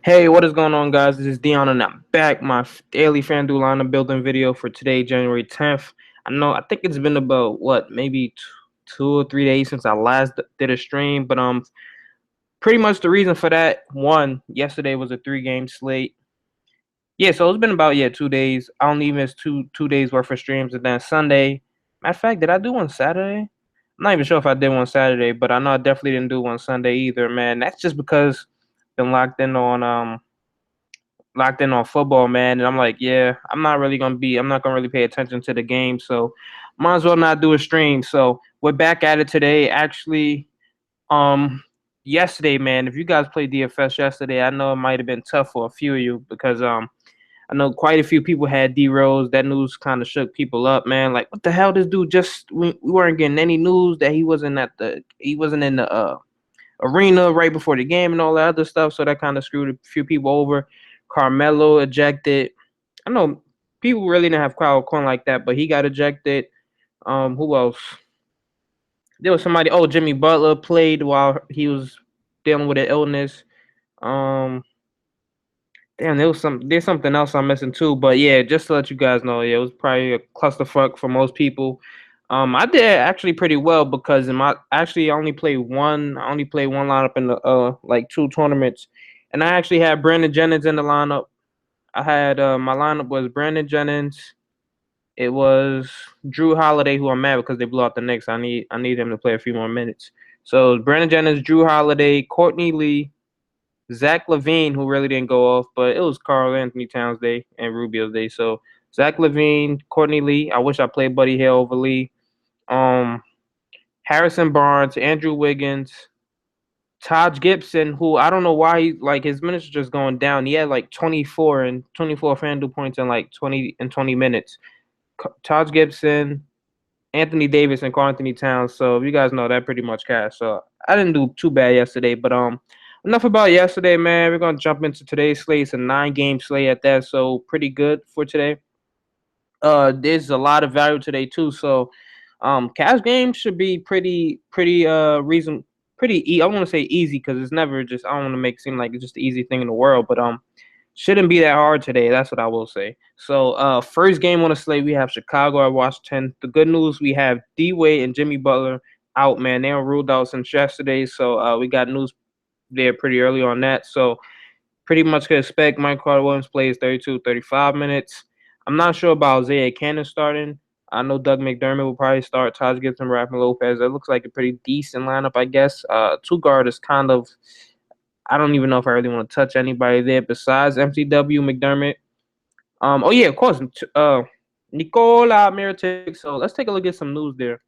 Hey, what is going on, guys? This is Dion, and I'm back. My daily Fanduel lineup building video for today, January 10th. I think it's been about maybe 2 or 3 days since I last did a stream, but pretty much the reason for that, one, yesterday was a 3-game slate. Yeah, so it's been about 2 days. I only missed two days worth of streams, and then Sunday. Matter of fact, did I do one Saturday? I'm not even sure if I did one Saturday, but I know I definitely didn't do one Sunday either, man. That's just because I've been locked in on football, man. And I'm like, I'm not gonna really pay attention to the game. So might as well not do a stream. So we're back at it today. Actually, um yesterday, man, if you guys played DFS yesterday, I know it might have been tough for a few of you because I know quite a few people had D Rose. That news kind of shook people up, man. Like, what the hell? This dude just we weren't getting any news that he wasn't in the arena right before the game and all that other stuff. So that kind of screwed a few people over. Carmelo ejected. I know people really didn't have Kyle Corn like that, but he got ejected. Who else? There was somebody. Oh, Jimmy Butler played while he was dealing with an illness. Um, Damn, there's something else I'm missing too. But yeah, just to let you guys know, yeah, it was probably a clusterfuck for most people. I did actually pretty well because in my actually I only played one lineup in the like two tournaments, and I actually had Brandon Jennings in the lineup. I had my lineup was Brandon Jennings. It was Drew Holiday, who I'm mad because they blew out the Knicks. I need him to play a few more minutes. So Brandon Jennings, Drew Holiday, Courtney Lee, Zach LaVine, who really didn't go off, but it was Carl Anthony Towns Day and Rubio's Day. So Zach LaVine, Courtney Lee. I wish I played Buddy Hill over Lee. Um, Harrison Barnes, Andrew Wiggins, Taj Gibson, who I don't know why his minutes are just going down. He had like 24 FanDuel points in like 20 minutes. Taj Gibson, Anthony Davis, and Carl Anthony Towns. So you guys know that pretty much cash. So I didn't do too bad yesterday, but enough about yesterday, man. We're gonna jump into today's slate. It's a 9-game slate at that, so pretty good for today. There's a lot of value today too. So cash games should be pretty I want to say easy because it's never just I don't want to make it seem like it's just the easy thing in the world, but shouldn't be that hard today. That's what I will say. So, first game on the slate, we have Chicago at Washington. The good news, we have D Wade and Jimmy Butler out, man. They were ruled out since yesterday, so we got news there pretty early on that. So, pretty much could expect Mike Carter Williams plays 32, 35 minutes. I'm not sure about Isaiah Cannon starting. I know Doug McDermott will probably start. Taj Gibson, Rafa Lopez. That looks like a pretty decent lineup, I guess. Two guard is kind of I don't even know if I really want to touch anybody there besides MCW McDermott. Oh yeah, of course. Nikola Mirotic. So let's take a look at some news there.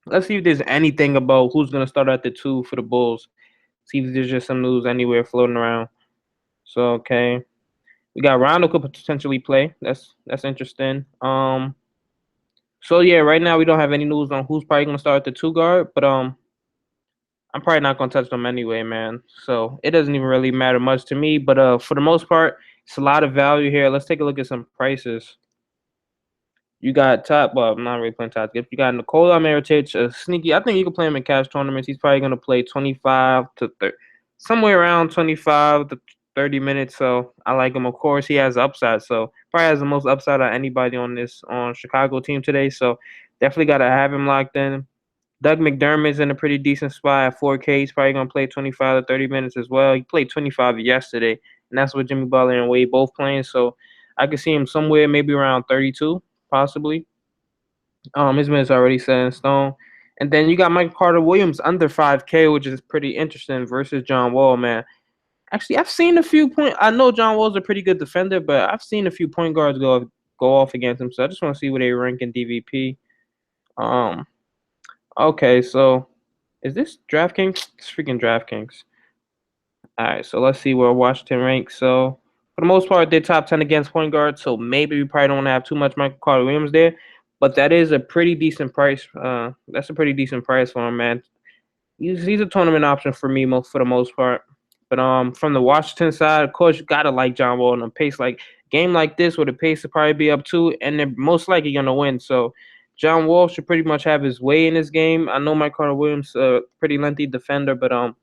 Let's see if there's anything about who's gonna start at the two for the Bulls. See if there's just some news anywhere floating around. So okay, we got Rondo could potentially play. That's interesting. So yeah, right now we don't have any news on who's probably gonna start at the two guard, but I'm probably not gonna touch them anyway, man. So it doesn't even really matter much to me. But for the most part, it's a lot of value here. Let's take a look at some prices. You got top. Well, I'm not really playing top gift. You got Nikola Mirotic, sneaky. I think you can play him in cash tournaments. He's probably gonna play 25 to 30, somewhere around 25 to 30 minutes. So I like him. Of course, he has upside. So probably has the most upside of anybody on Chicago team today. So definitely gotta have him locked in. Doug McDermott's in a pretty decent spot at 4K. He's probably gonna play 25 to 30 minutes as well. He played 25 yesterday, and that's with Jimmy Butler and Wade both playing. So I could see him somewhere maybe around 32, possibly. His minutes already set in stone. And then you got Michael Carter Williams under 5K, which is pretty interesting versus John Wall, man. Actually, I've seen a few point. I know John Wall's a pretty good defender, but I've seen a few point guards go off against him. So I just want to see where they rank in DVP. Um, okay, so is this DraftKings? It's freaking DraftKings. All right, so let's see where Washington ranks. So for the most part, they're top 10 against point guards. So maybe we probably don't have too much Michael Carter Williams there, but that is a pretty decent price. That's a pretty decent price for him, man. He's a tournament option for me for the most part. But from the Washington side, of course, you gotta like John Wall and a pace like game like this where the pace will probably be up to, and they're most likely gonna win. So John Wall should pretty much have his way in this game. I know Mike Carter Williams, pretty lengthy defender, but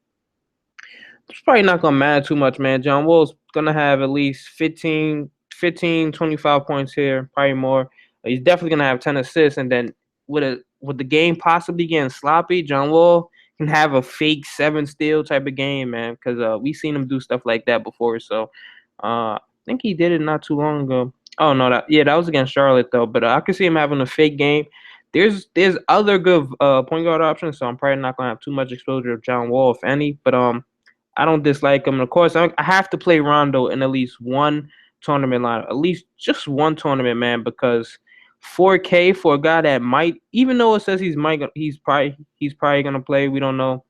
it's probably not gonna matter too much, man. John Wall's gonna have at least 25 points here, probably more. He's definitely gonna have 10 assists, and then with the game possibly getting sloppy, John Wall can have a fake 7 steal type of game, man. Because we've seen him do stuff like that before. So I think he did it not too long ago. Oh no, that was against Charlotte though. But I could see him having a fake game. There's other good point guard options, so I'm probably not gonna have too much exposure of John Wall, if any. But I don't dislike him. And of course, I have to play Rondo in at least one tournament lineup, at least just one tournament, man, because 4K for a guy that might, even though it says he's probably gonna play, we don't know.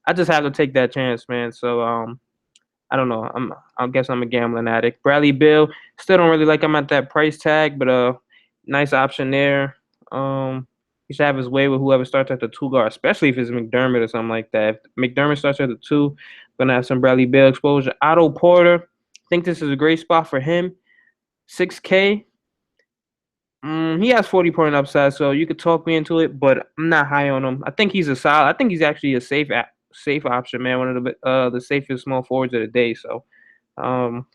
I just have to take that chance, man. So I don't know. I guess I'm a gambling addict. Bradley Beal, still don't really like him at that price tag, but nice option there. He should have his way with whoever starts at the 2 guard, especially if it's McDermott or something like that. If McDermott starts at the 2, gonna have some Bradley Beal exposure. Otto Porter, think this is a great spot for him. 6K. He has 40-point upside, so you could talk me into it, but I'm not high on him. I think he's a solid. I think he's actually a safe option, man. One of the safest small forwards of the day. So, um,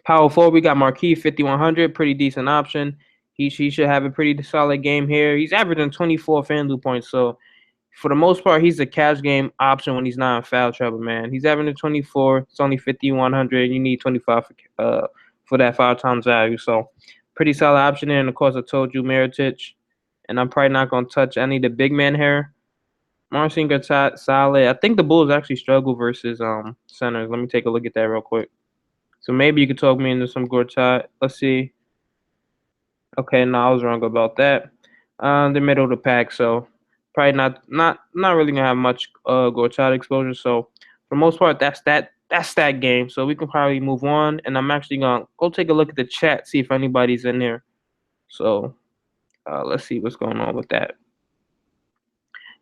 power forward, we got Marquis 5100, pretty decent option. He should have a pretty solid game here. He's averaging 24 FanDuel points, so for the most part, he's a cash game option when he's not in foul trouble, man. He's averaging 24. It's only 5,100. You need 25 for that 5 times value. So pretty solid option there. And of course, I told you Mirotic. And I'm probably not going to touch any of the big men here. Marcin Gortat, solid. I think the Bulls actually struggle versus centers. Let me take a look at that real quick. So maybe you could talk me into some Gortat. Let's see. Okay, no, I was wrong about that. The middle of the pack, so probably not really gonna have much Gortat exposure. So for the most part, that's that game. So we can probably move on, and I'm actually gonna go take a look at the chat, see if anybody's in there. So let's see what's going on with that.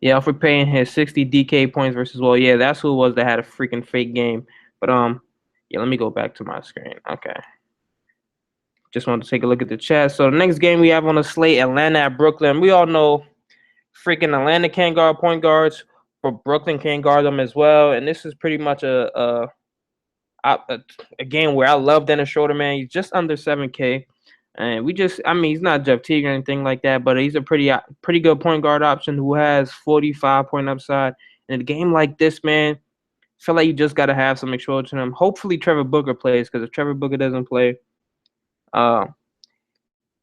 Yeah, if we're paying his 60 DK points versus yeah, that's who it was that had a freaking fake game. But yeah, let me go back to my screen. Okay. Just wanted to take a look at the chat. So the next game we have on the slate, Atlanta at Brooklyn. We all know freaking Atlanta can't guard point guards, but Brooklyn can't guard them as well. And this is pretty much a game where I love Dennis Schroeder, man. He's just under 7K. And he's not Jeff Teague or anything like that, but he's a pretty good point guard option who has 45-point upside. In a game like this, man, I feel like you just got to have some exposure to him. Hopefully Trevor Booker plays, because if Trevor Booker doesn't play,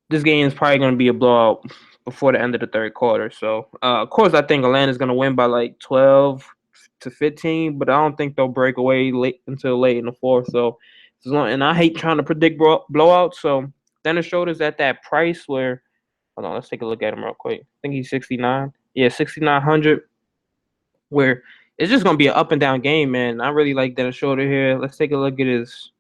this game is probably going to be a blowout before the end of the third quarter. So, of course, I think Atlanta's going to win by like 12 to 15, but I don't think they'll break away until late in the fourth. So, and I hate trying to predict blowouts. So, Dennis Schroeder's at that price where, hold on, let's take a look at him real quick. I think he's 69. Yeah, 6,900. Where it's just going to be an up and down game, man. I really like Dennis Schroeder here. Let's take a look at his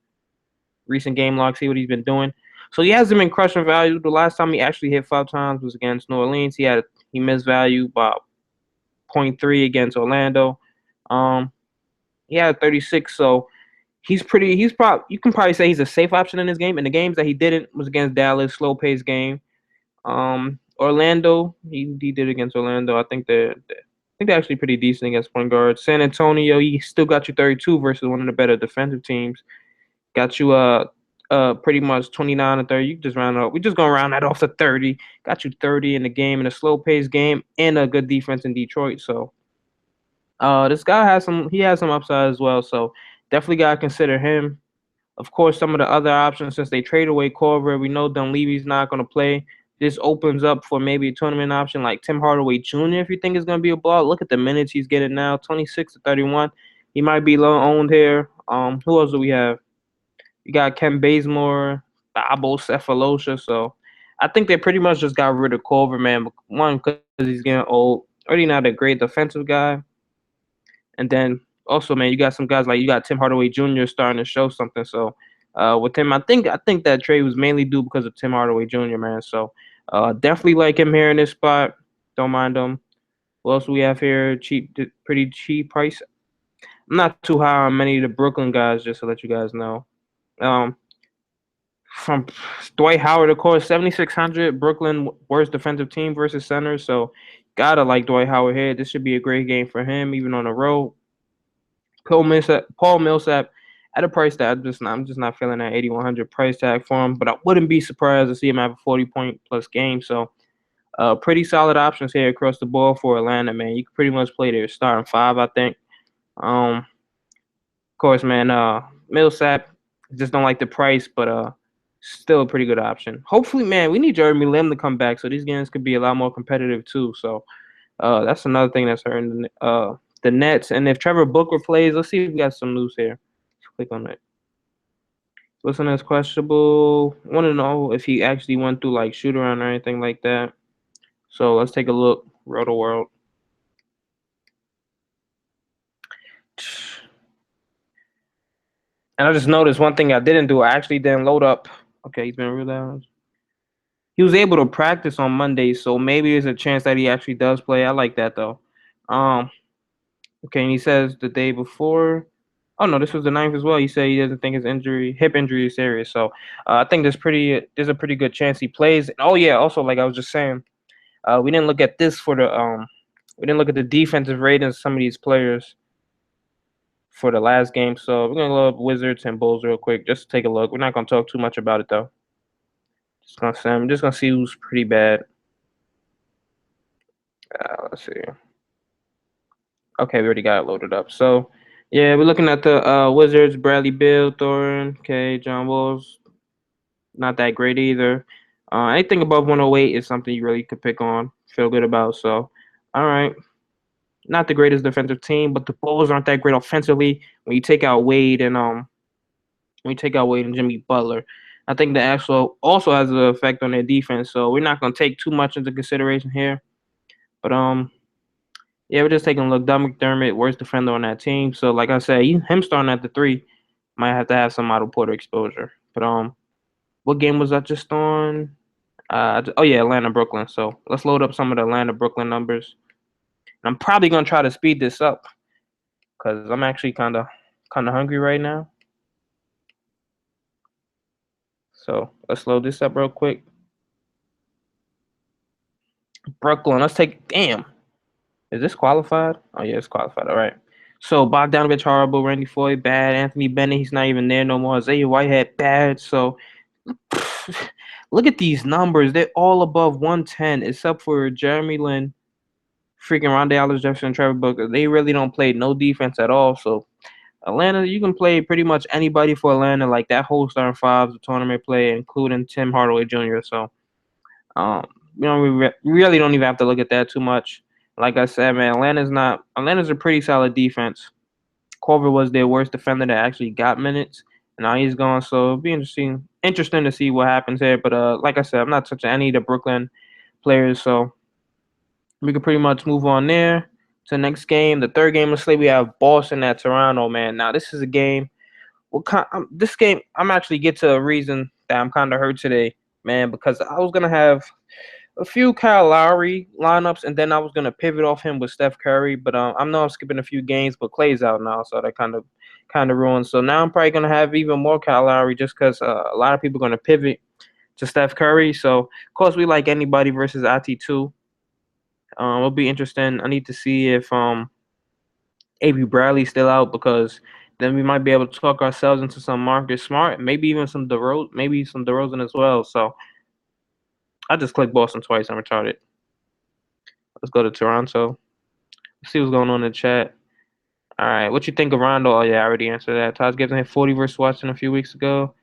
recent game log, see what he's been doing. So he hasn't been crushing value. The last time he actually hit 5 times was against New Orleans. He missed value by 0.3 against Orlando. He had 36, so he's probably, you can probably say he's a safe option in this game. And the games that he didn't was against Dallas, slow paced game. Orlando, he did against Orlando. I think they're actually pretty decent against point guards. San Antonio, he still got you 32 versus one of the better defensive teams. Got you pretty much 29 and 30. You can just round it up. We're just gonna round that off to 30. Got you 30 in the game, in a slow paced game, and a good defense in Detroit. So this guy has some upside as well. So definitely gotta consider him. Of course, some of the other options, since they trade away Corver, we know Dunleavy's not gonna play. This opens up for maybe a tournament option like Tim Hardaway Jr. If you think it's gonna be a blowout. Look at the minutes he's getting now, 26 to 31. He might be low owned here. Who else do we have? You got Ken Bazemore, Thabo Cephalosha. So I think they pretty much just got rid of Culver, man. One, because he's getting old. Already not a great defensive guy. And then also, man, you got some guys like you got Tim Hardaway Jr. starting to show something. So with him, I think that trade was mainly due because of Tim Hardaway Jr., man. So definitely like him here in this spot. Don't mind him. What else do we have here? Pretty cheap price. I'm not too high on many of the Brooklyn guys, just to let you guys know. From Dwight Howard, of course, 7,600. Brooklyn, worst defensive team versus centers. So gotta like Dwight Howard here. This should be a great game for him, even on the road. Paul Millsap at a price tag. I'm just not feeling that 8,100 price tag for him. But I wouldn't be surprised to see him have a 40-point plus game. So pretty solid options here across the board for Atlanta, man. You can pretty much play their starting five, I think. Of course, man. Millsap, just don't like the price, but still a pretty good option. Hopefully, man, we need Jeremy Lim to come back so these games could be a lot more competitive too. So that's another thing that's hurting the Nets. And if Trevor Booker plays, let's see if we got some news here. Let's click on it. Listen, that's questionable. Want to know if he actually went through like shoot around or anything like that. So let's take a look. Roto World. And I just noticed one thing I didn't do. I actually didn't load up. Okay, he's been ruled out. He was able to practice on Monday, so maybe there's a chance that he actually does play. I like that though. Um, okay, and he says the day before. Oh no, this was the ninth as well. He said he doesn't think his hip injury, is serious. So I think there's a pretty good chance he plays. And, oh yeah, also like I was just saying, we didn't look at this for we didn't look at the defensive ratings of some of these players for the last game. So we're gonna load up Wizards and Bulls real quick just to take a look. We're not gonna talk too much about it though. I'm just gonna see who's pretty bad. Let's see. Okay, we already got it loaded up. So yeah, we're looking at the Wizards. Bradley Beal, Thorin, okay, John Walls, not that great either. Anything above 108 is something you really could pick on, feel good about. So, all right, not the greatest defensive team, but the Bulls aren't that great offensively. When you take out Wade and Jimmy Butler, I think that actual also has an effect on their defense. So we're not gonna take too much into consideration here. But yeah, we're just taking a look. Doug McDermott, worst defender on that team. So like I said, him starting at the three might have to have some Otto Porter exposure. But what game was I just on? Oh yeah, Atlanta Brooklyn. So let's load up some of the Atlanta Brooklyn numbers. I'm probably gonna try to speed this up because I'm actually kind of hungry right now. So let's load this up real quick. Brooklyn. Let's take. Damn, is this qualified? Oh yeah, it's qualified. All right. So Bogdanovich horrible, Randy Foy bad, Anthony Bennett he's not even there no more. Isaiah Whitehead bad. So look at these numbers. They're all above 110 except for Jeremy Lin, freaking Rondae Allen-Jefferson, and Trevor Booker. They really don't play no defense at all. So Atlanta, you can play pretty much anybody for Atlanta. Like that whole starting five, the tournament play, including Tim Hardaway Jr. So um, we really don't even have to look at that too much. Like I said, man, Atlanta's a pretty solid defense. Culver was their worst defender that actually got minutes, and now he's gone. So it'll be interesting to see what happens here. But like I said, I'm not touching any of the Brooklyn players, so we could pretty much move on there to the next game. The third game of Slate, we have Boston at Toronto. Man, now this is a game. This game, I'm actually get to a reason that I'm kind of hurt today, man, because I was gonna have a few Kyle Lowry lineups, and then I was gonna pivot off him with Steph Curry. But I know I'm skipping a few games, but Clay's out now, so that kind of ruins. So now I'm probably gonna have even more Kyle Lowry just because a lot of people are gonna pivot to Steph Curry. So of course we like anybody versus IT2. It'll be interesting. I need to see if Avery Bradley's still out because then we might be able to talk ourselves into some Marcus Smart, maybe even maybe some DeRozan as well. So I just clicked Boston twice. I'm retarded. Let's go to Toronto. Let's see what's going on in the chat. All right, what you think of Rondo? Oh yeah, I already answered that. Todd Gibson hit 40 versus Watson a few weeks ago.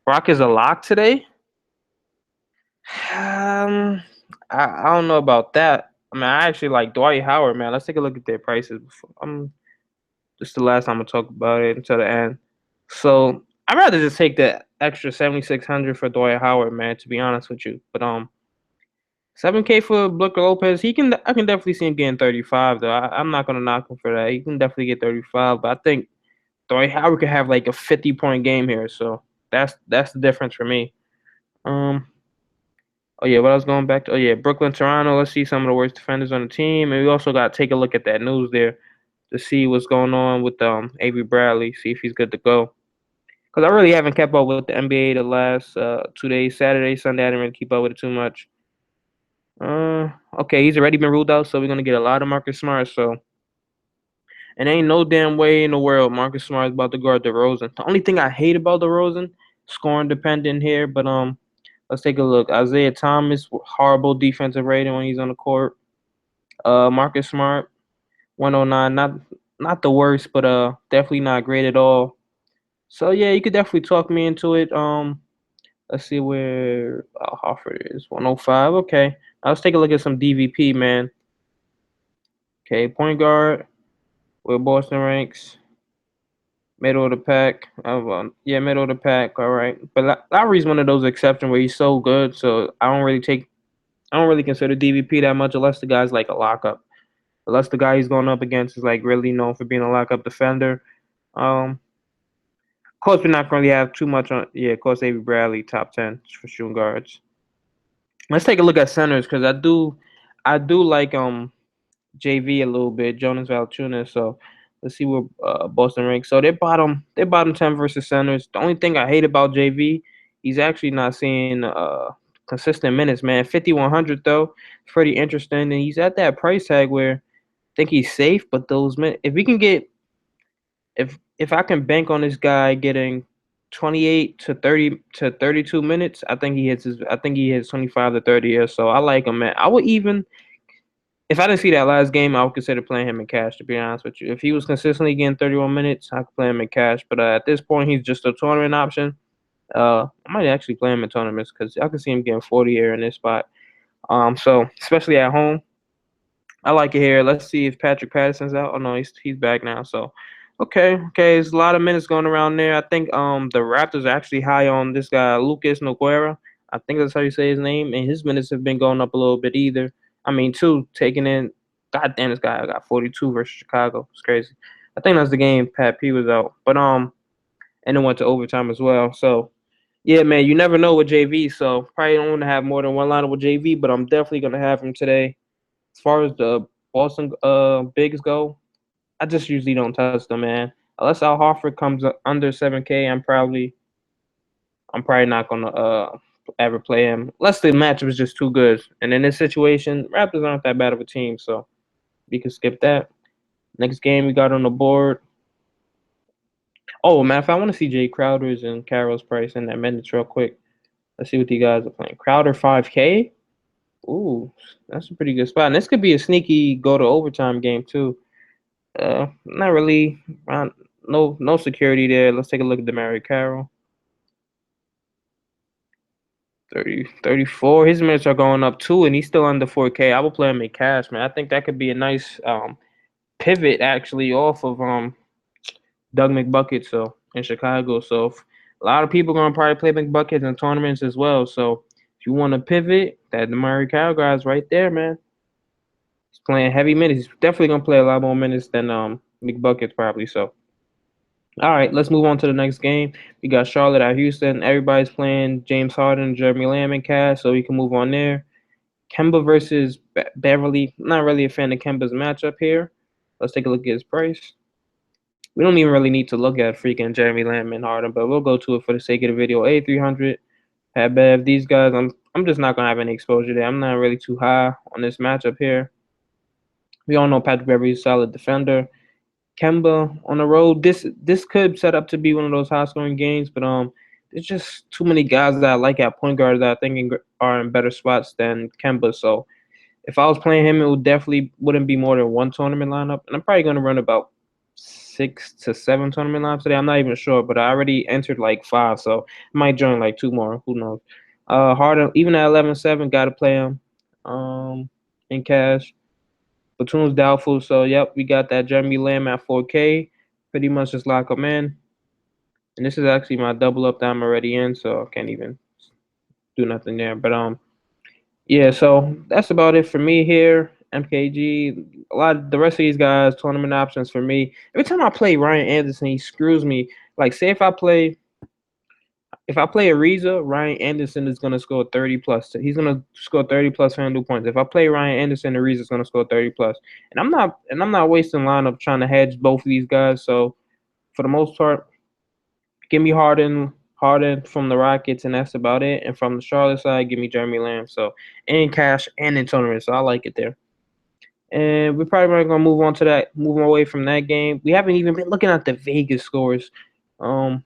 Brock is a lock today. I don't know about that. I mean, I actually like Dwight Howard, man. Let's take a look at their prices. This is the last time I'm gonna talk about it until the end. So I'd rather just take the extra 7,600 for Dwight Howard, man. To be honest with you, but 7K for Brooke Lopez. I can definitely see him getting 35 though. I'm not gonna knock him for that. He can definitely get 35, but I think Dwight Howard could have like a 50-point game here. So that's the difference for me. Um. Oh yeah, what I was going back to. Oh yeah, Brooklyn, Toronto. Let's see some of the worst defenders on the team, and we also got to take a look at that news there to see what's going on with Avery Bradley. See if he's good to go. Because I really haven't kept up with the NBA the last 2 days. Saturday, Sunday, I didn't really keep up with it too much. Okay, he's already been ruled out, so we're gonna get a lot of Marcus Smart. So And ain't no damn way in the world Marcus Smart is about to guard DeRozan. The only thing I hate about DeRozan, scoring dependent here, but let's take a look. Isaiah Thomas, horrible defensive rating when he's on the court. Marcus Smart, 109, not the worst, but definitely not great at all. So yeah, you could definitely talk me into it. Let's see where Hofford is. 105. Okay. Now let's take a look at some DVP, man. Okay, point guard, where Boston ranks. Middle of the pack. Yeah, middle of the pack. All right. But Lowry's one of those exceptions where he's so good, so I don't really consider DVP that much unless the guy's like a lockup. Unless the guy he's going up against is like really known for being a lockup defender. Of course, we're not going to have too much on. Yeah, of course, Avery Bradley, top 10 for shooting guards. Let's take a look at centers because I do like JV a little bit, Jonas Valanciunas. So let's see where Boston ranks. So they're bottom 10 versus centers. The only thing I hate about JV, he's actually not seeing consistent minutes, man. 5,100 though, pretty interesting, and he's at that price tag where I think he's safe. But those minutes, if we can get if I can bank on this guy getting 28 to 30 to 32 minutes, I think he hits 25 to 30 here. So I like him, man. I would even if I didn't see that last game, I would consider playing him in cash, to be honest with you. If he was consistently getting 31 minutes, I could play him in cash. But at this point, he's just a tournament option. I might actually play him in tournaments because I can see him getting 40 here in this spot. So especially at home, I like it here. Let's see if Patrick Patterson's out. Oh no, he's back now. So okay. There's a lot of minutes going around there. I think the Raptors are actually high on this guy Lucas Nogueira. I think that's how you say his name, and his minutes have been going up a little bit either. I mean, two taking in. God damn, this guy got 42 versus Chicago. It's crazy. I think that's the game Pat P was out, but and it went to overtime as well. So yeah, man, you never know with JV. So probably don't want to have more than one lineup with JV, but I'm definitely gonna have him today. As far as the Boston bigs go, I just usually don't touch them, man. Unless Al Horford comes under 7K, I'm probably not gonna ever play him. Unless the matchup is just too good. And in this situation, Raptors aren't that bad of a team, so we can skip that. Next game we got on the board. Oh man, if I want to see Jay Crowder's and Carroll's price in that minutes real quick. Let's see what you guys are playing. Crowder 5K. Ooh, that's a pretty good spot. And this could be a sneaky go to overtime game too. Not really. No security there. Let's take a look at Demary Carroll. 34. His minutes are going up too, and he's still under 4K. I will play him in cash, man. I think that could be a nice pivot actually off of Doug McBucket. So in Chicago, so a lot of people gonna probably play McBuckets in tournaments as well. So if you want to pivot, that Demary Carroll guy's right there, man. He's playing heavy minutes. He's definitely gonna play a lot more minutes than McBuckets probably. So. All right, let's move on to the next game. We got Charlotte at Houston. Everybody's playing James Harden, Jeremy Lamb, and Cash, so we can move on there. Kemba versus Beverly. Not really a fan of Kemba's matchup here. Let's take a look at his price. We don't even really need to look at freaking Jeremy Lamb and Harden, but we'll go to it for the sake of the video. A300, Pat Bev. These guys, I'm just not gonna have any exposure there. I'm not really too high on this matchup here. We all know Patrick Beverly's a solid defender. Kemba on the road. This could set up to be one of those high scoring games, but there's just too many guys that I like at point guard that I think are in better spots than Kemba. So if I was playing him, it would definitely wouldn't be more than one tournament lineup, and I'm probably gonna run about 6 to 7 tournament lineups today. I'm not even sure, but I already entered like 5, so I might join like 2 more. Who knows? Harden even at 11-7, gotta play him. In cash. Batum's doubtful, so yep, we got that Jeremy Lamb at 4K. Pretty much just lock him in. And this is actually my double up that I'm already in, so I can't even do nothing there. But yeah, so that's about it for me here. MKG. A lot of the rest of these guys, tournament options for me. Every time I play Ryan Anderson, he screws me. Like say if I play Ariza, Ryan Anderson is gonna score 30 plus. He's gonna score 30 plus Fanduel points. If I play Ryan Anderson, Ariza is gonna score 30 plus. And I'm not wasting lineup trying to hedge both of these guys. So for the most part, give me Harden from the Rockets, and that's about it. And from the Charlotte side, give me Jeremy Lamb. So in cash and in tournament. So I like it there. And we're probably not gonna move away from that game. We haven't even been looking at the Vegas scores. Um,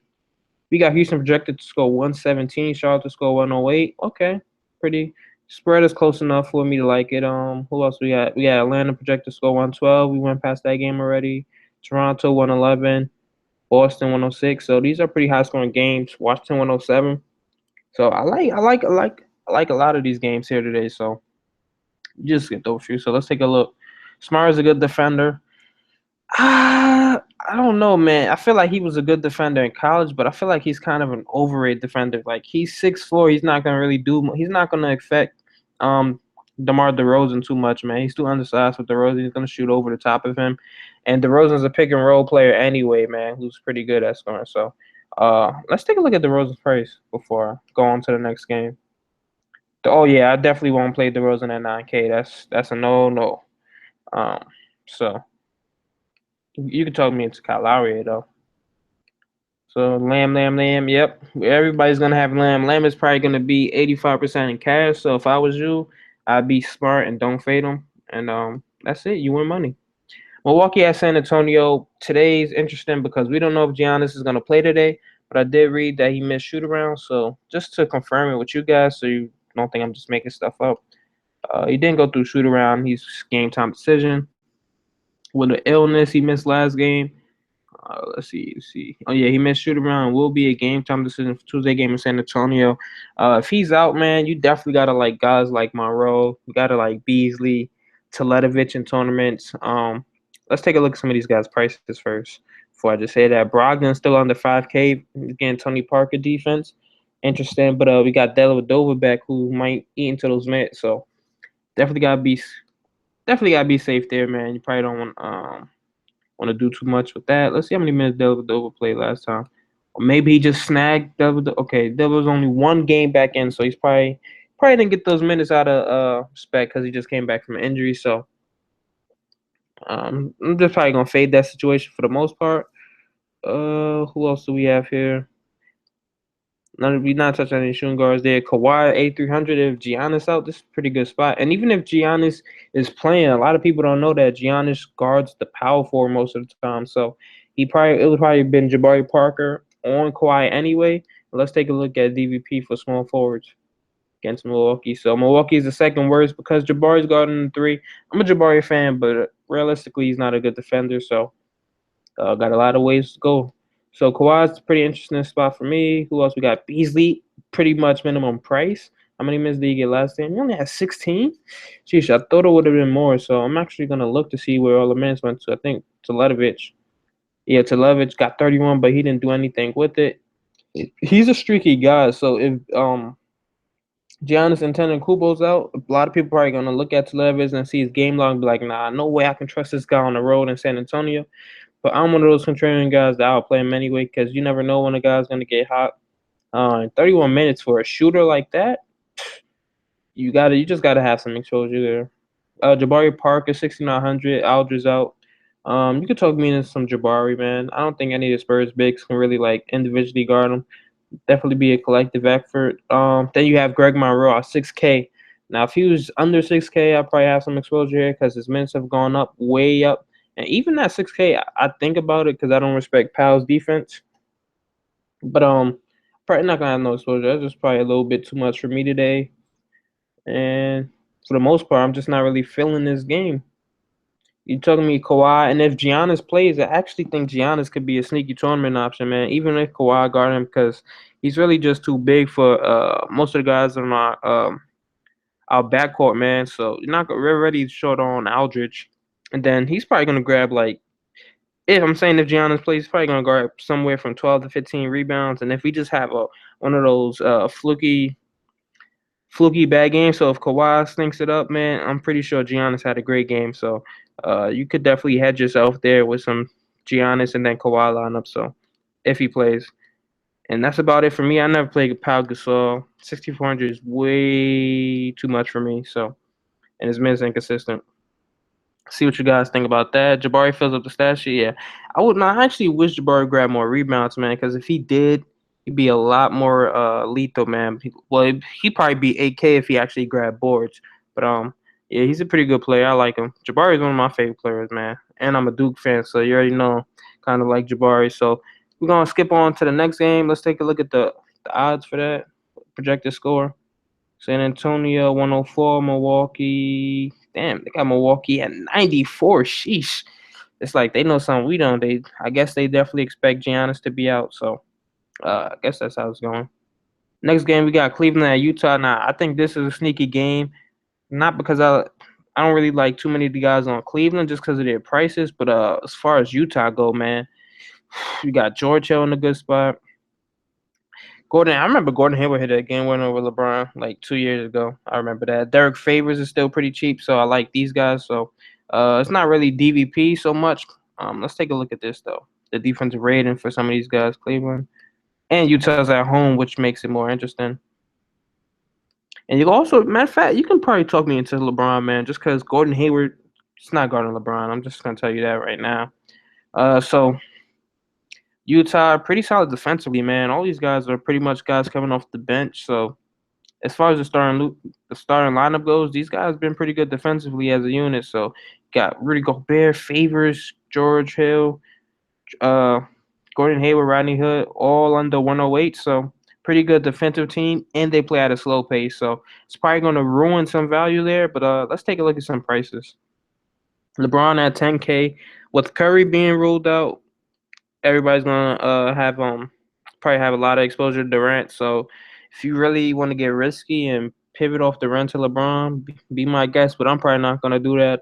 we got Houston projected to score 117, Charlotte to score 108. Okay, pretty spread is close enough for me to like it. Who else we got? We got Atlanta projected to score 112. We went past that game already. Toronto 111, Boston 106. So these are pretty high scoring games. Washington 107. So I like a lot of these games here today. So just get those few. So let's take a look. Smart is a good defender. I don't know, man. I feel like he was a good defender in college, but I feel like he's kind of an overrated defender. Like he's 6'4", he's not gonna really do. He's not gonna affect DeMar DeRozan too much, man. He's too undersized with DeRozan. He's gonna shoot over the top of him, and DeRozan's a pick and roll player anyway, man, who's pretty good at scoring. So, let's take a look at DeRozan's price before I go on to the next game. Oh yeah, I definitely won't play DeRozan at 9K. That's a no. Um, so. You can talk me into Kyle Lowry though. So Lamb. Yep, everybody's gonna have Lamb. Lamb is probably gonna be 85% in cash. So if I was you, I'd be smart and don't fade him. And that's it. You win money. Milwaukee at San Antonio. Today's interesting because we don't know if Giannis is gonna play today. But I did read that he missed shoot around. So just to confirm it with you guys, so you don't think I'm just making stuff up. He didn't go through shoot around. He's game time decision. With an illness, he missed last game. Let's see. Oh yeah, he missed shoot around. Will be a game time decision for Tuesday game in San Antonio. If he's out, man, you definitely gotta like guys like Monroe. You gotta like Beasley, Teletovic in tournaments. Let's take a look at some of these guys' prices first. Before I just say that, Brogdon's still under 5K. Again, Tony Parker defense, interesting. But we got Dellavedova back who might eat into those minutes. So definitely gotta be safe there, man. You probably don't want to do too much with that. Let's see how many minutes Dellavedova played last time. Or maybe he just snagged Dellavedova. Okay, there was only one game back in, so he's probably didn't get those minutes out of spec because he just came back from an injury. So I'm just probably gonna fade that situation for the most part. Who else do we have here? We not touching any shooting guards there. Kawhi 8,300. If Giannis out, this is a pretty good spot. And even if Giannis is playing, a lot of people don't know that Giannis guards the power forward most of the time. So it would probably been Jabari Parker on Kawhi anyway. Let's take a look at DVP for small forwards against Milwaukee. So Milwaukee is the second worst because Jabari's guarding the three. I'm a Jabari fan, but realistically, he's not a good defender. So got a lot of ways to go. So Kawhi's a pretty interesting spot for me. Who else we got? Beasley, pretty much minimum price. How many minutes did he get last game? He only had 16. Sheesh, I thought it would have been more. So I'm actually gonna look to see where all the minutes went to. I think Teletovic. Yeah, Teletovic got 31, but he didn't do anything with it. He's a streaky guy. So if Giannis Antetokounmpo's out, a lot of people probably gonna look at Teletovic and see his game log and be like, nah, no way I can trust this guy on the road in San Antonio. But I'm one of those contrarian guys that I'll play him anyway because you never know when a guy's going to get hot. 31 minutes for a shooter like that, you just gotta have some exposure there. Jabari Parker 6,900. Aldridge out. You could talk me into some Jabari, man. I don't think any of the Spurs bigs can really like individually guard him. Definitely be a collective effort. Then you have Greg Monroe at 6K. Now, if he was under 6K, I'd probably have some exposure here because his minutes have gone up, way up. And even at 6K, I think about it because I don't respect Powell's defense. But probably not gonna have no exposure. That's just probably a little bit too much for me today. And for the most part, I'm just not really feeling this game. You talking me Kawhi, and if Giannis plays, I actually think Giannis could be a sneaky tournament option, man. Even if Kawhi guard him, because he's really just too big for most of the guys on our backcourt, man. So we're already short on Aldridge, and then he's probably gonna grab like if Giannis plays, he's probably gonna grab somewhere from 12 to 15 rebounds, and if we just have one of those fluky bad games, so if Kawhi stinks it up, man, I'm pretty sure Giannis had a great game. So you could definitely hedge yourself there with some Giannis and then Kawhi lineup. So if he plays. And that's about it for me. I never played Pau Gasol. 6,400 is way too much for me. So, and his minutes inconsistent. See what you guys think about that. Jabari fills up the stat sheet. Yeah, I actually wish Jabari grabbed more rebounds, man. Because if he did, he'd be a lot more lethal, man. He'd probably be 8K if he actually grabbed boards. But Yeah, he's a pretty good player. I like him. Jabari is one of my favorite players, man. And I'm a Duke fan, so you already know kind of like Jabari. So we're gonna skip on to the next game. Let's take a look at the odds for that projected score. San Antonio 104, Milwaukee. Damn, they got Milwaukee at 94. Sheesh. It's like they know something we don't. I guess they definitely expect Giannis to be out. So I guess that's how it's going. Next game we got Cleveland at Utah. Now I think this is a sneaky game. Not because I don't really like too many of the guys on Cleveland just because of their prices, but as far as Utah go, man, you got George Hill in a good spot. I remember Gordon Hayward hit a game winner over LeBron like 2 years ago. I remember that. Derek Favors is still pretty cheap, so I like these guys. So it's not really DVP so much. Let's take a look at this though. The defensive rating for some of these guys, Cleveland and Utah's at home, which makes it more interesting. And you also, matter of fact, you can probably talk me into LeBron, man, just because Gordon Hayward, it's not guarding LeBron. I'm just gonna tell you that right now. So Utah, pretty solid defensively, man. All these guys are pretty much guys coming off the bench. So as far as the starting lineup goes, these guys been pretty good defensively as a unit. So got Rudy Gobert, Favors, George Hill, uh, Gordon Hayward, Rodney Hood, all under 108. So pretty good defensive team, and they play at a slow pace. So it's probably going to ruin some value there. But let's take a look at some prices. LeBron at 10K with Curry being ruled out. Everybody's gonna have probably have a lot of exposure to Durant. So if you really want to get risky and pivot off Durant to LeBron, be my guest. But I'm probably not gonna do that.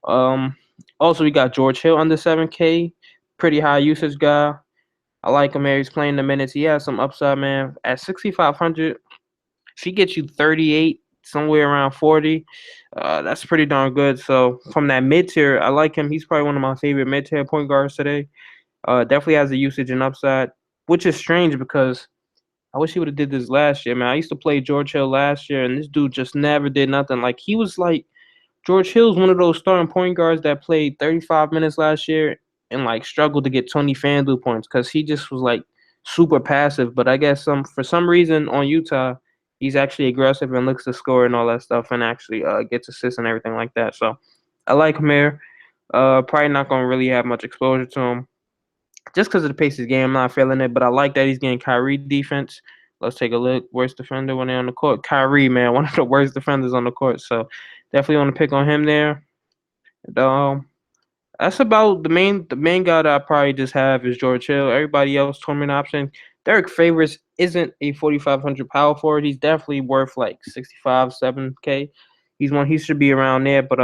Um, Also we got George Hill under 7K, pretty high usage guy. I like him here. He's playing the minutes. He has some upside, man. At 6,500, if he gets you 38, somewhere around 40, that's pretty darn good. So from that mid tier, I like him. He's probably one of my favorite mid tier point guards today. Definitely has the usage and upside, which is strange because I wish he would have did this last year, man. I used to play George Hill last year, and this dude just never did nothing. Like he was like George Hill's one of those starting point guards that played 35 minutes last year and like struggled to get 20 Fanduel points because he just was like super passive. But I guess for some reason on Utah, he's actually aggressive and looks to score and all that stuff and actually gets assists and everything like that. So I like him here. Probably not gonna really have much exposure to him just because of the pace of the game. I'm not feeling it, but I like that he's getting Kyrie defense. Let's take a look. Worst defender when they're on the court. Kyrie, man, one of the worst defenders on the court. So definitely want to pick on him there. And, that's about the main guy that I probably just have is George Hill. Everybody else tournament option. Derek Favors isn't a 4,500 power forward. He's definitely worth like 65, 7K. He should be around there, but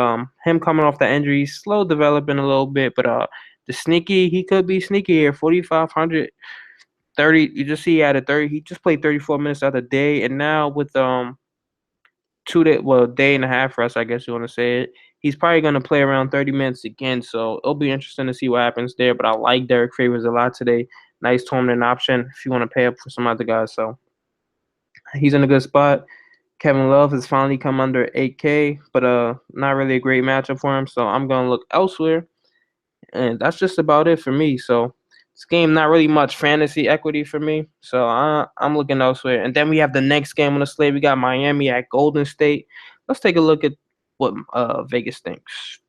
him coming off the injury, slow developing a little bit, but the sneaky, he could be sneaky here. 4,500, 30. You just see he added 30. He just played 34 minutes the other day, and now with 2 day, well, day and a half for us, I guess you want to say it. He's probably going to play around 30 minutes again, so it'll be interesting to see what happens there. But I like Derek Favors a lot today. Nice tournament option if you want to pay up for some other guys. So he's in a good spot. Kevin Love has finally come under 8K, but not really a great matchup for him. So I'm gonna look elsewhere, and that's just about it for me. So this game not really much fantasy equity for me. So I'm looking elsewhere. And then we have the next game on the slate. We got Miami at Golden State. Let's take a look at what Vegas thinks.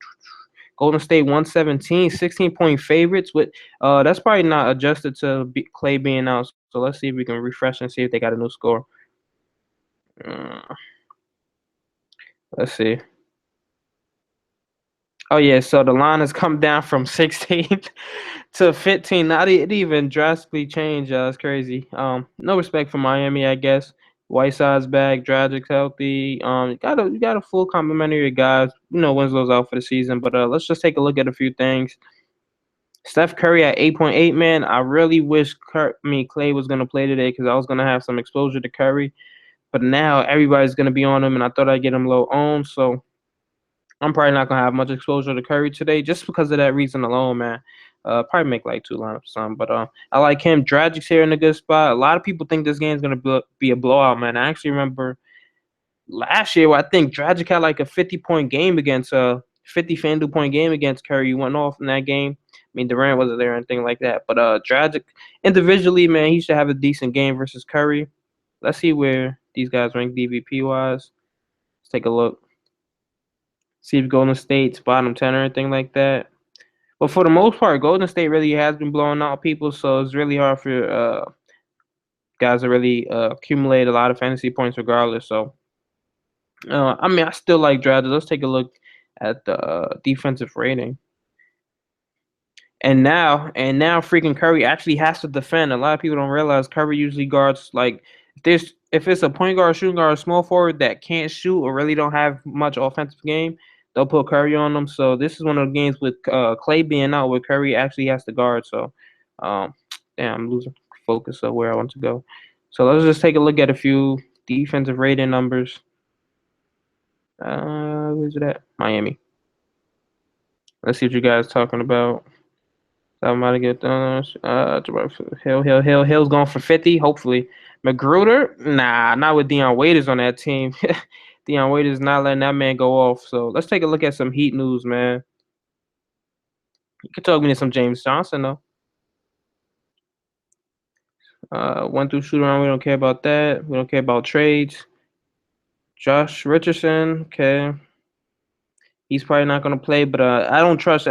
Golden State 117, 16-point favorites with that's probably not adjusted to Clay being out. So let's see if we can refresh and see if they got a new score. Uh, let's see. Oh yeah, so the line has come down from 16 to 15. Not it even drastically changed. It's crazy. No respect for Miami, I guess. Whiteside's back, Dragic's healthy. You got a full complementary of guys. Winslow's out for the season, but let's just take a look at a few things. Steph Curry at 8.8, man. I really wish Clay was gonna play today because I was gonna have some exposure to Curry, but now everybody's gonna be on him, and I thought I'd get him low owned, so. I'm probably not gonna have much exposure to Curry today, just because of that reason alone, man. Probably make like two lineups or something, but I like him. Dragic's here in a good spot. A lot of people think this game's gonna be a blowout, man. I actually remember last year where I think Dragic had like a 50-point game against 50 FanDuel point game against Curry. He went off in that game. I mean, Durant wasn't there or anything like that, but Dragic individually, man, he should have a decent game versus Curry. Let's see where these guys rank DVP wise. Let's take a look. See if Golden State's bottom 10 or anything like that. But for the most part, Golden State really has been blowing out people, so it's really hard for guys to really accumulate a lot of fantasy points regardless. So, I mean, I still like drafted. Let's take a look at the defensive rating. And now freaking Curry actually has to defend. A lot of people don't realize Curry usually guards like if it's a point guard, shooting guard, small forward that can't shoot or really don't have much offensive game, they'll put Curry on them. So this is one of the games with Clay being out where Curry actually has to guard. So um damn, I'm losing focus of where I want to go. So let's just take a look at a few defensive rating numbers. Where's it at? Miami. Let's see what you guys talking about. I'm about to get done. Hill's going for 50. Hopefully, Magruder. Nah, not with Dion Waiters on that team. Dion Waiters not letting that man go off. So let's take a look at some Heat news, man. You can talk me to some James Johnson though. One through shoot around. We don't care about that. We don't care about trades. Josh Richardson. Okay. He's probably not going to play, but I don't trust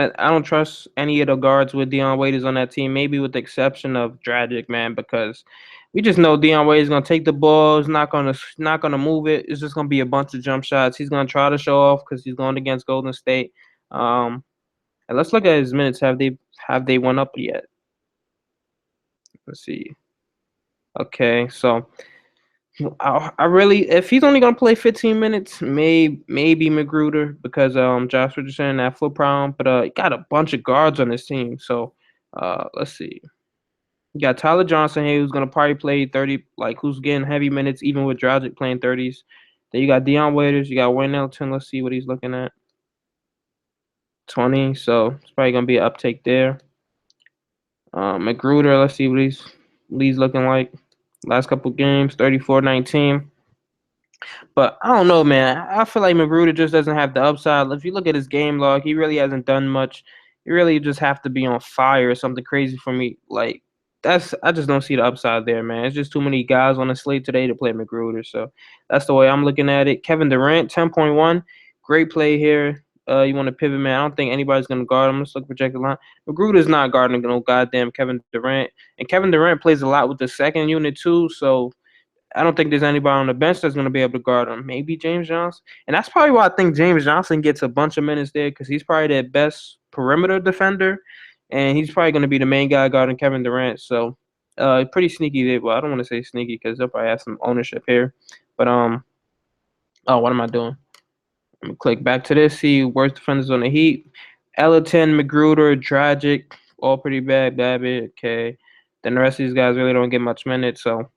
any of the guards with Dion Waiters on that team. Maybe with the exception of Dragic, man, because we just know Dion Waiters going to take the ball. He's not gonna move it. It's just going to be a bunch of jump shots. He's going to try to show off because he's going against Golden State. Um, and let's look at his minutes. Have they went up yet? Let's see. Okay, so I really, if he's only gonna play 15 minutes, maybe Magruder because Josh Richardson that foot problem, but he got a bunch of guards on his team. So let's see. You got Tyler Johnson here who's gonna probably play 30, like who's getting heavy minutes even with Dragic playing 30s. Then you got Dion Waiters, you got Wayne Ellington. Let's see what he's looking at. 20, so it's probably gonna be an uptake there. Magruder, let's see what he's looking like. Last couple games, 34-19. But I don't know, man. I feel like Magruder just doesn't have the upside. If you look at his game log, he really hasn't done much. You really just have to be on fire or something crazy for me. Like I just don't see the upside there, man. It's just too many guys on the slate today to play Magruder. So that's the way I'm looking at it. Kevin Durant, 10.1. Great play here. You want to pivot, man. I don't think anybody's gonna guard him. Let's look projected line. Magruder's not guarding no goddamn Kevin Durant. And Kevin Durant plays a lot with the second unit too, so I don't think there's anybody on the bench that's going to be able to guard him. Maybe James Johnson. And that's probably why I think James Johnson gets a bunch of minutes there because he's probably their best perimeter defender. And he's probably going to be the main guy guarding Kevin Durant. So pretty sneaky there. Well, I don't want to say sneaky because they'll probably have some ownership here. But, what am I doing? Let me click back to this, see worst defenders on the Heat. Ellington, Magruder, Dragic, all pretty bad. Babbitt, okay. Then the rest of these guys really don't get much minutes. So,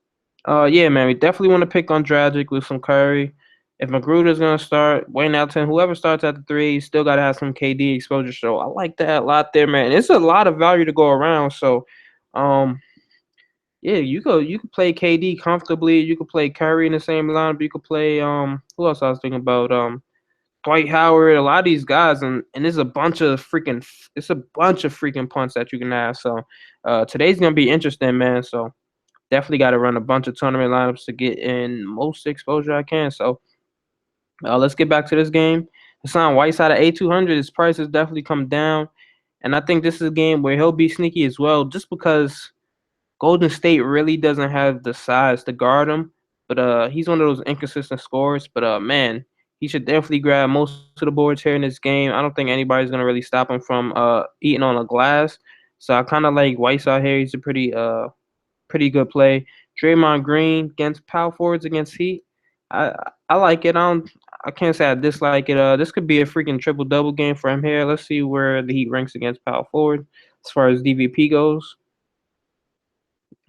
yeah, man, we definitely want to pick on Dragic with some Curry. If Magruder's gonna start, Wayne Ellington, whoever starts at the three, you still gotta have some KD exposure. So I like that a lot there, man. It's a lot of value to go around. So, um, yeah, you could play KD comfortably. You could play Curry in the same lineup. You could play who else I was thinking about Dwight Howard. A lot of these guys, and there's a bunch of freaking punts that you can have. So, today's gonna be interesting, man. So. Definitely got to run a bunch of tournament lineups to get in most exposure I can. So let's get back to this game. Hassan Whiteside at 8,200. His price has definitely come down. And I think this is a game where he'll be sneaky as well just because Golden State really doesn't have the size to guard him. But he's one of those inconsistent scorers. But man, he should definitely grab most of the boards here in this game. I don't think anybody's going to really stop him from eating on a glass. So I kind of like Whiteside here. He's a pretty good play. Draymond Green against power forwards against Heat. I like it. I can't say I dislike it. This could be a freaking triple double game for him here. Let's see where the Heat ranks against power forward as far as DVP goes.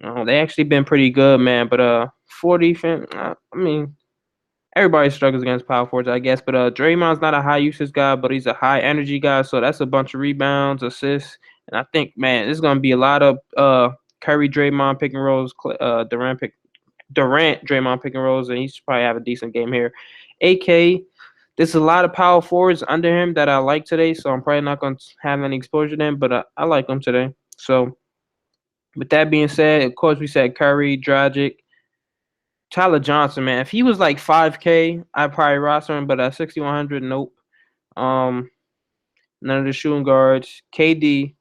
They actually been pretty good, man. But for defense, I mean, everybody struggles against power forwards, I guess. But Draymond's not a high usage guy, but he's a high energy guy. So that's a bunch of rebounds, assists, and I think, man, this is gonna be a lot of Curry, Draymond pick and rolls, Durant, Draymond pick and rolls, and he should probably have a decent game here. AK, there's a lot of power forwards under him that I like today, so I'm probably not going to have any exposure to them, but I like them today. So, with that being said, of course, we said Curry, Dragic, Tyler Johnson, man. If he was like 5K, I'd probably roster him, but at 6,100, nope. Um, None of the shooting guards. KD,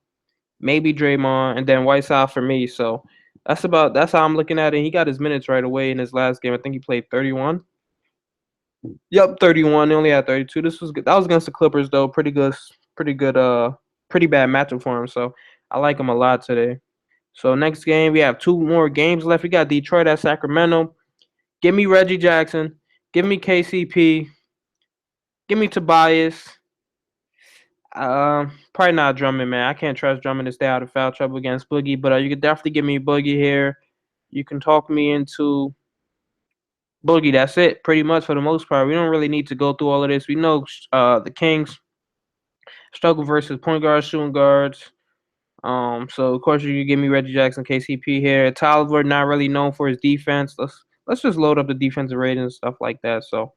maybe Draymond, and then Whiteside for me. So that's how I'm looking at it. He got his minutes right away in his last game. I think he played 31. Yep, 31. They only had 32. This was good. That was against the Clippers though. Pretty good. Pretty bad matchup for him. So I like him a lot today. So next game we have two more games left. We got Detroit at Sacramento. Give me Reggie Jackson. Give me KCP. Give me Tobias. Probably not Drummond, man. I can't trust Drummond to stay out of foul trouble against Boogie, but you could definitely give me Boogie here. You can talk me into Boogie. That's it, pretty much for the most part. We don't really need to go through all of this. We know the Kings struggle versus point guards, shooting guards. So of course you give me Reggie Jackson, KCP here. Tolliver not really known for his defense. Let's just load up the defensive rating and stuff like that. So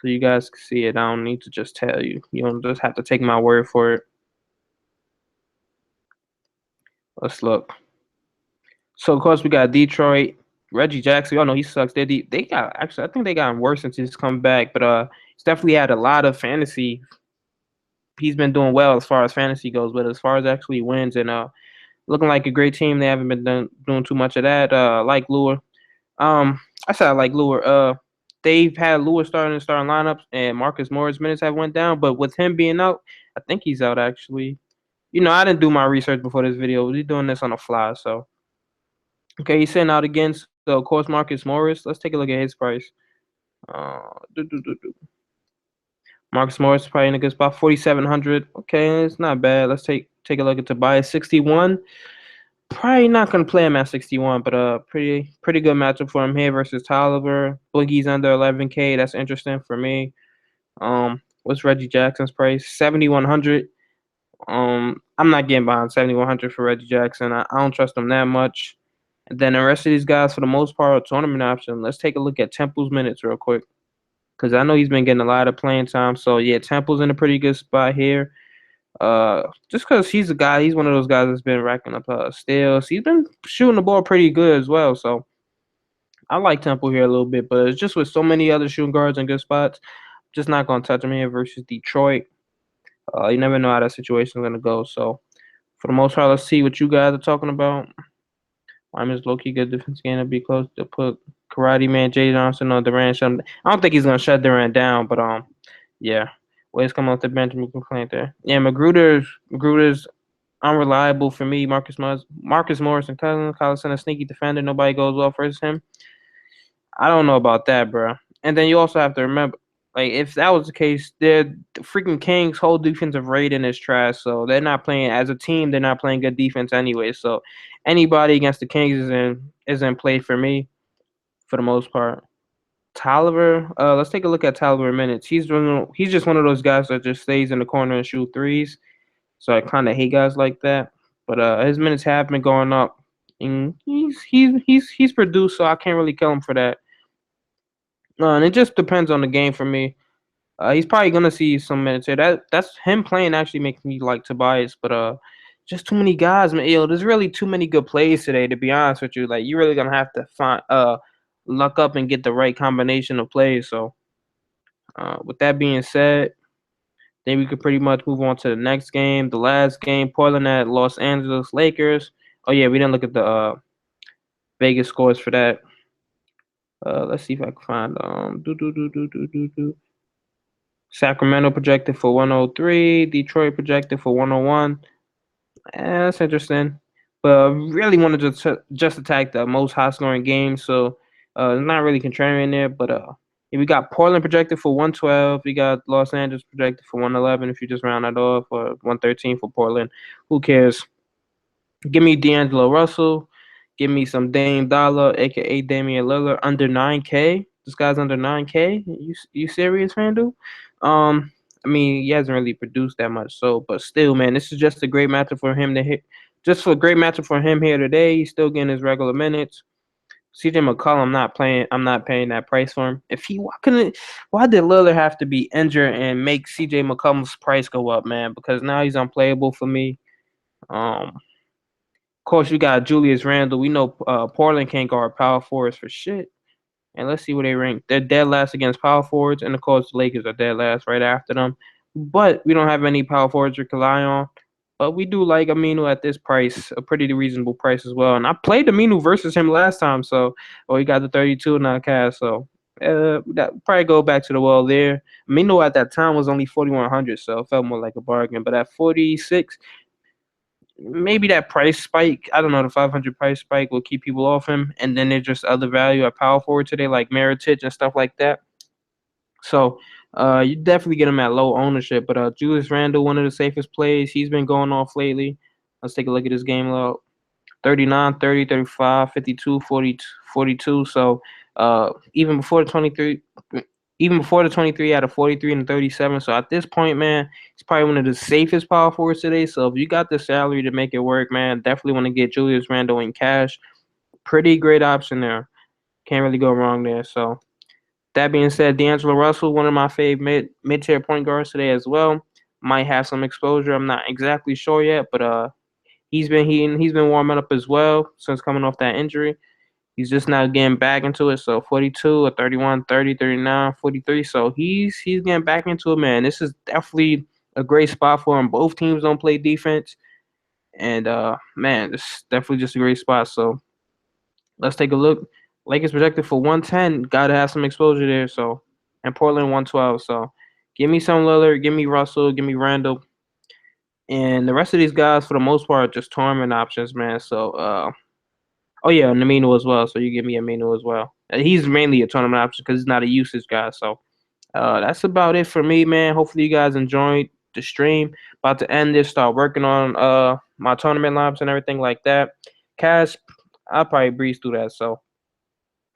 you guys can see it. I don't need to just tell you. You don't just have to take my word for it. Let's look. So of course we got Detroit, Reggie Jackson. Y'all know he sucks. They got actually I think they gotten worse since he's come back, but he's definitely had a lot of fantasy. He's been doing well as far as fantasy goes, but as far as actually wins and looking like a great team, they haven't been doing too much of that. Like Lure, I said I like Lure. They've had Lure starting in starting lineups, and Marcus Morris minutes have went down, but with him being out, I think he's out actually. I didn't do my research before this video. We're doing this on the fly, so. Okay, he's sitting out again. So, of course, Marcus Morris. Let's take a look at his price. Marcus Morris probably in a good spot, 4,700. Okay, it's not bad. Let's take a look at Tobias, 61. Probably not gonna play him at 61, but pretty good matchup for him here versus Tolliver. Boogie's under 11K. That's interesting for me. What's Reggie Jackson's price? 7,100. I'm not getting behind 7,100 for Reggie Jackson. I don't trust him that much. And then the rest of these guys, for the most part, are tournament option. Let's take a look at Temple's minutes real quick, because I know he's been getting a lot of playing time. So yeah, Temple's in a pretty good spot here. Just because he's one of those guys that's been racking up steals. He's been shooting the ball pretty good as well. So I like Temple here a little bit, but it's just with so many other shooting guards in good spots, just not gonna touch him here versus Detroit. You never know how that situation's gonna go. So for the most part, let's see what you guys are talking about. Wyman's low-key good defense game to be close to put Karate Man Jay Johnson on Durant. I don't think he's gonna shut Durant down, but yeah. Ways come off the bench and we can play there. Yeah, Magruder's unreliable for me. Marcus Morris and Collison a sneaky defender. Nobody goes well versus him. I don't know about that, bro. And then you also have to remember, like, if that was the case, the freaking Kings' whole defensive rating is trash. So they're not playing as a team. They're not playing good defense anyway. So anybody against the Kings is in play for me, for the most part. Tolliver, let's take a look at Tolliver minutes. He's just one of those guys that just stays in the corner and shoot threes. So I kind of hate guys like that. But his minutes have been going up, and he's produced. So I can't really kill him for that. And it just depends on the game for me. He's probably gonna see some minutes here. That's him playing actually makes me like Tobias, but just too many guys, man. There's really too many good plays today. To be honest with you, like you're really gonna have to find luck up and get the right combination of plays. So with that being said, then we could pretty much move on to the next game, the last game, Portland at Los Angeles Lakers. Oh yeah, we didn't look at the Vegas scores for that. Let's see if I can find Sacramento projected for 103, Detroit projected for 101. That's interesting. But I really wanted to just attack the most high scoring game, so not really contrarian there. But yeah, we got Portland projected for 112. We got Los Angeles projected for 111 if you just round that off, or 113 for Portland. Who cares? Give me D'Angelo Russell. Give me some Dame Dollar, aka Damian Lillard, under 9K. This guy's under 9K. You serious, Fanduel? I mean, he hasn't really produced that much, so but still, man, this is just a great matchup for him to hit. Just for a great matchup for him here today. He's still getting his regular minutes. CJ McCollum, I'm not paying that price for him. Why did Lillard have to be injured and make CJ McCollum's price go up, man? Because now he's unplayable for me. Of course, you got Julius Randle. We know Portland can't guard power forwards for shit. And let's see where they rank. They're dead last against power forwards, and of course, the Lakers are dead last right after them. but we don't have any power forwards to rely on. But we do like Aminu at this price, a pretty reasonable price as well. And I played Aminu versus him last time, so he got the 32 in our cast. So that probably go back to the well there. Aminu at that time was only 4,100, so it felt more like a bargain. But at 46, maybe that price spike, I don't know, the 500 price spike will keep people off him. And then there's just other value at power forward today, like Meritage and stuff like that. So you definitely get him at low ownership. But Julius Randle, one of the safest plays. He's been going off lately. Let's take a look at his game log. 39, 30, 35, 52, 40, 42. So even before the 23, even before the 23 out of 43 and 37. So at this point, man, he's probably one of the safest power forwards today. So if you got the salary to make it work, man, definitely want to get Julius Randle in cash. Pretty great option there. Can't really go wrong there. So that being said, D'Angelo Russell, one of my favorite mid-tier point guards today as well. Might have some exposure. I'm not exactly sure yet, but he's been warming up as well since coming off that injury. He's just now getting back into it. So 42, a 31, 30, 39, 43. So he's getting back into it, man. This is definitely a great spot for him. Both teams don't play defense. And man, this is definitely just a great spot. So let's take a look. Lakers projected for 110. Gotta have some exposure there. So and Portland 112. So give me some Lillard, give me Russell, give me Randall. And the rest of these guys, for the most part, are just tournament options, man. So oh yeah, and Amino as well. So you give me Amino as well. He's mainly a tournament option because he's not a usage guy. So that's about it for me, man. Hopefully you guys enjoyed the stream. About to end this, start working on my tournament lineups and everything like that. Cash, I'll probably breeze through that. So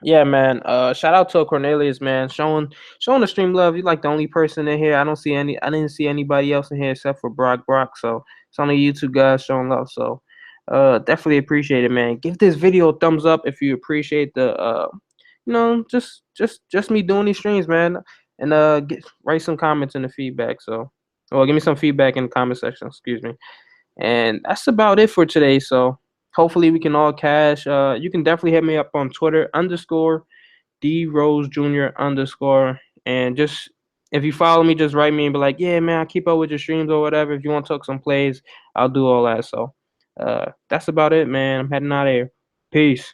yeah, man. Shout out to Cornelius, man. Showing the stream love. You're like the only person in here. I didn't see anybody else in here except for Brock. So it's only you two guys showing love. So definitely appreciate it, man. Give this video a thumbs up if you appreciate the just me doing these streams, man. And write some comments in the feedback. So well, give me some feedback in the comment section, excuse me. And that's about it for today. So hopefully we can all cash. You can definitely hit me up on Twitter _D Rose Jr. _ and just if you follow me, just write me and be like, yeah, man, I keep up with your streams or whatever. If you want to talk some plays, I'll do all that. So that's about it, man. I'm heading out of here. Peace.